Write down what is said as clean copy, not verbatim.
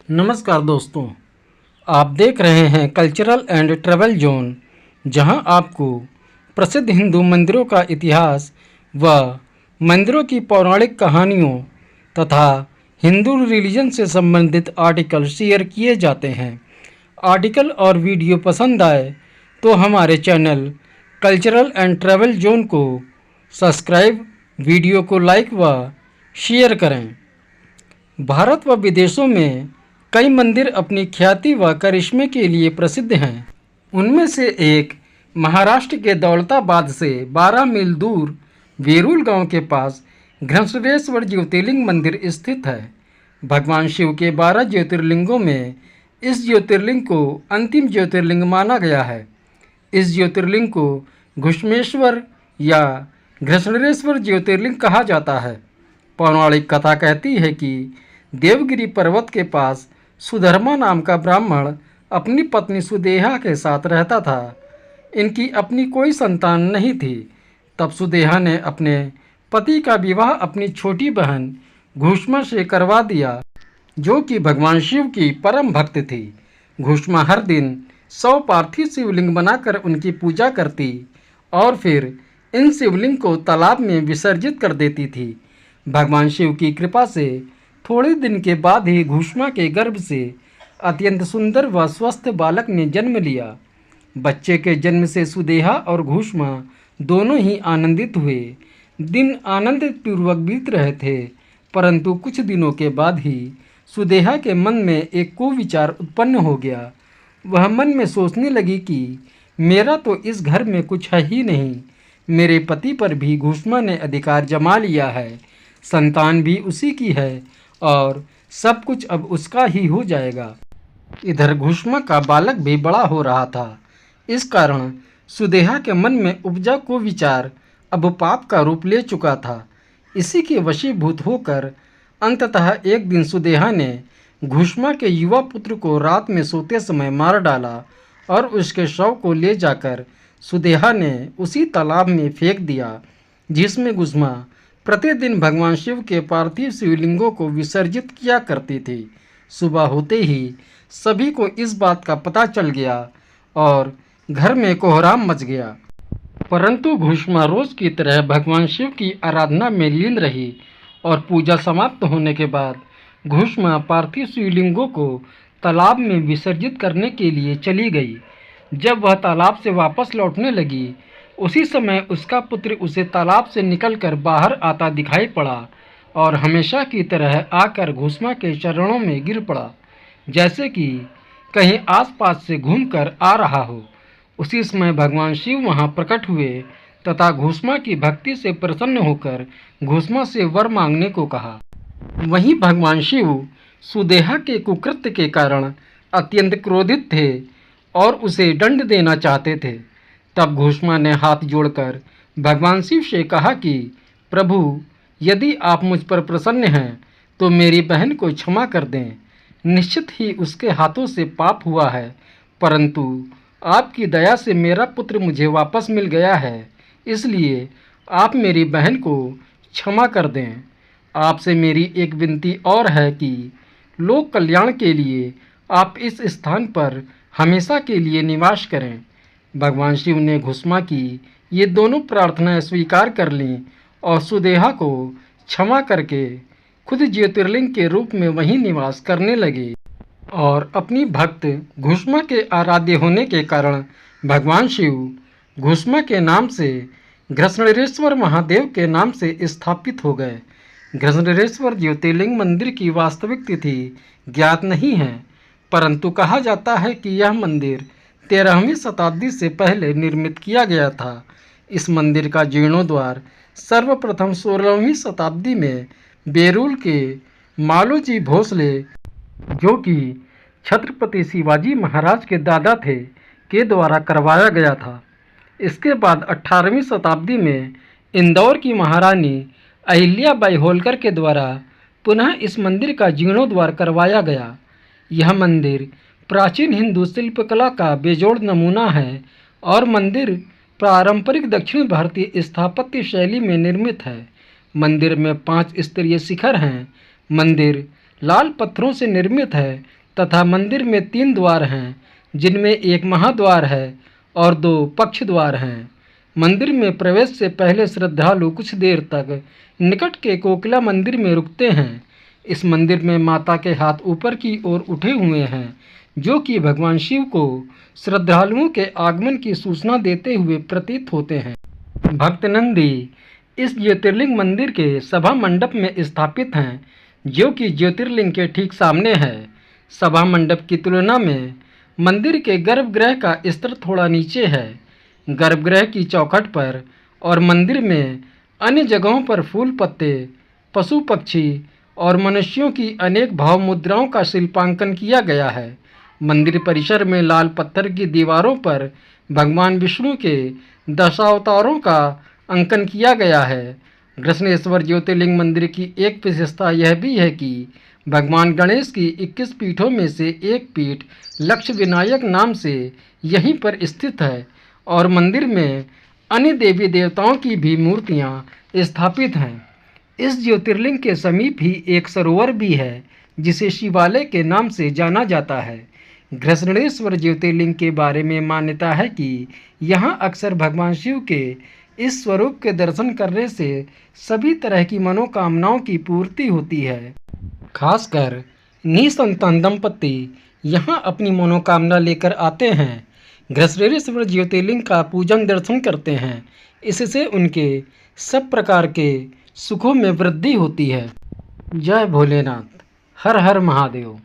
नमस्कार दोस्तों, आप देख रहे हैं कल्चरल एंड ट्रैवल जोन, जहां आपको प्रसिद्ध हिंदू मंदिरों का इतिहास व मंदिरों की पौराणिक कहानियों तथा हिंदू रिलीजन से संबंधित आर्टिकल शेयर किए जाते हैं। आर्टिकल और वीडियो पसंद आए तो हमारे channel cultural and travel zone को सब्सक्राइब, वीडियो को लाइक व शेयर करें। भारत व विदेशों में कई मंदिर अपनी ख्याति व करिश्मे के लिए प्रसिद्ध हैं। उनमें से एक महाराष्ट्र के दौलताबाद से 12 मील दूर वेरूल गांव के पास घृष्णेश्वर ज्योतिर्लिंग मंदिर स्थित है। भगवान शिव के 12 ज्योतिर्लिंगों में इस ज्योतिर्लिंग को अंतिम ज्योतिर्लिंग माना गया है। इस ज्योतिर्लिंग को घृष्णेश्वर या घृष्णेश्वर ज्योतिर्लिंग कहा जाता है। पौराणिक कथा कहती है कि देवगिरी पर्वत के पास सुधर्मा नाम का ब्राह्मण अपनी पत्नी सुदेहा के साथ रहता था। इनकी अपनी कोई संतान नहीं थी। तब सुदेहा ने अपने पति का विवाह अपनी छोटी बहन घुष्मा से करवा दिया, जो कि भगवान शिव की परम भक्त थी। घुष्मा हर दिन 100 पार्थिव शिवलिंग बनाकर उनकी पूजा करती और फिर इन शिवलिंग को तालाब में विसर्जित कर देती थी। भगवान शिव की कृपा से थोड़े दिन के बाद ही घुष्मा के गर्भ से अत्यंत सुंदर व स्वस्थ बालक ने जन्म लिया। बच्चे के जन्म से सुदेहा और घुष्मा दोनों ही आनंदित हुए। दिन आनंदपूर्वक बीत रहे थे, परंतु कुछ दिनों के बाद ही सुदेहा के मन में एक कुविचार उत्पन्न हो गया। वह मन में सोचने लगी कि मेरा तो इस घर में कुछ है ही नहीं। मेरे पति पर भी घुष्मा ने अधिकार जमा लिया है, संतान भी उसी की है और सब कुछ अब उसका ही हो जाएगा। इधर घुष्मा का बालक भी बड़ा हो रहा था। इस कारण सुदेहा के मन में उपजा को विचार अब पाप का रूप ले चुका था। इसी के वशीभूत होकर अंततः एक दिन सुदेहा ने घुष्मा के युवा पुत्र को रात में सोते समय मार डाला और उसके शव को ले जाकर सुदेहा ने उसी तालाब में फेंक दिया, जिसमें घुष्मा प्रतिदिन भगवान शिव के पार्थिव शिवलिंगों को विसर्जित किया करती थी। सुबह होते ही सभी को इस बात का पता चल गया और घर में कोहराम मच गया। परंतु घुष्मा रोज की तरह भगवान शिव की आराधना में लीन रही और पूजा समाप्त होने के बाद घुष्मा पार्थिव शिवलिंगों को तालाब में विसर्जित करने के लिए चली गई। जब वह तालाब से वापस लौटने लगी, उसी समय उसका पुत्र उसे तालाब से निकलकर बाहर आता दिखाई पड़ा और हमेशा की तरह आकर घुष्मा के चरणों में गिर पड़ा, जैसे कि कहीं आसपास से घूमकर आ रहा हो। उसी समय भगवान शिव वहां प्रकट हुए तथा घुष्मा की भक्ति से प्रसन्न होकर घुष्मा से वर मांगने को कहा। वहीं भगवान शिव सुदेहा के कुकृत्य के कारण अत्यंत क्रोधित थे और उसे दंड देना चाहते थे। तब घुष्मा ने हाथ जोड़कर भगवान शिव से कहा कि प्रभु, यदि आप मुझ पर प्रसन्न हैं तो मेरी बहन को क्षमा कर दें। निश्चित ही उसके हाथों से पाप हुआ है, परंतु आपकी दया से मेरा पुत्र मुझे वापस मिल गया है, इसलिए आप मेरी बहन को क्षमा कर दें। आपसे मेरी एक विनती और है कि लोक कल्याण के लिए आप इस स्थान पर हमेशा के लिए निवास करें। भगवान शिव ने घुष्मा की ये दोनों प्रार्थनाएं स्वीकार कर लीं और सुदेहा को क्षमा करके खुद ज्योतिर्लिंग के रूप में वहीं निवास करने लगे। और अपनी भक्त घुष्मा के आराध्य होने के कारण भगवान शिव घुष्मा के नाम से घृष्णेश्वर महादेव के नाम से स्थापित हो गए। घृष्णेश्वर ज्योतिर्लिंग मंदिर की वास्तविक तिथि ज्ञात नहीं है, परंतु कहा जाता है कि यह मंदिर 13वीं शताब्दी से पहले निर्मित किया गया था। इस मंदिर का जीर्णोद्धार सर्वप्रथम 16वीं शताब्दी में बेरूल के मालोजी भोसले, जो कि छत्रपति शिवाजी महाराज के दादा थे, के द्वारा करवाया गया था। इसके बाद 18वीं शताब्दी में इंदौर की महारानी अहिल्याबाई होलकर के द्वारा पुनः इस मंदिर का जीर्णोद्धार करवाया गया। यह मंदिर प्राचीन हिंदू शिल्पकला का बेजोड़ नमूना है और मंदिर पारंपरिक दक्षिण भारतीय स्थापत्य शैली में निर्मित है। मंदिर में 5 स्तरीय शिखर हैं। मंदिर लाल पत्थरों से निर्मित है तथा मंदिर में 3 द्वार हैं, जिनमें एक महाद्वार है और 2 पक्ष द्वार हैं। मंदिर में प्रवेश से पहले श्रद्धालु कुछ देर तक निकट के कोकिला मंदिर में रुकते हैं। इस मंदिर में माता के हाथ ऊपर की ओर उठे हुए हैं, जो कि भगवान शिव को श्रद्धालुओं के आगमन की सूचना देते हुए प्रतीत होते हैं। भक्त नंदी इस ज्योतिर्लिंग मंदिर के सभा मंडप में स्थित हैं, जो कि ज्योतिर्लिंग के ठीक सामने है। सभा मंडप की तुलना में मंदिर के गर्भगृह का स्तर थोड़ा नीचे है। गर्भगृह की चौखट पर और मंदिर में अन्य जगहों पर फूल पत्ते, पशु पक्षी और मनुष्यों की अनेक भाव मुद्राओं का शिल्पांकन किया गया है। मंदिर परिसर में लाल पत्थर की दीवारों पर भगवान विष्णु के दशावतारों का अंकन किया गया है। घृष्णेश्वर ज्योतिर्लिंग मंदिर की एक विशेषता यह भी है कि भगवान गणेश की 21 पीठों में से एक पीठ लक्ष्य विनायक नाम से यहीं पर स्थित है और मंदिर में अन्य देवी देवताओं की भी मूर्तियां स्थापित हैं। इस ज्योतिर्लिंग के समीप ही एक सरोवर भी है, जिसे शिवालय के नाम से जाना जाता है। घृष्णेश्वर ज्योतिर्लिंग के बारे में मान्यता है कि यहाँ अक्सर भगवान शिव के इस स्वरूप के दर्शन करने से सभी तरह की मनोकामनाओं की पूर्ति होती है। खासकर निसंतान दंपति यहाँ अपनी मनोकामना लेकर आते हैं। घृष्णेश्वर ज्योतिर्लिंग का पूजन दर्शन करते हैं, इससे उनके सब प्रकार के सुखों में वृद्धि होती है। जय भोलेनाथ, हर हर महादेव।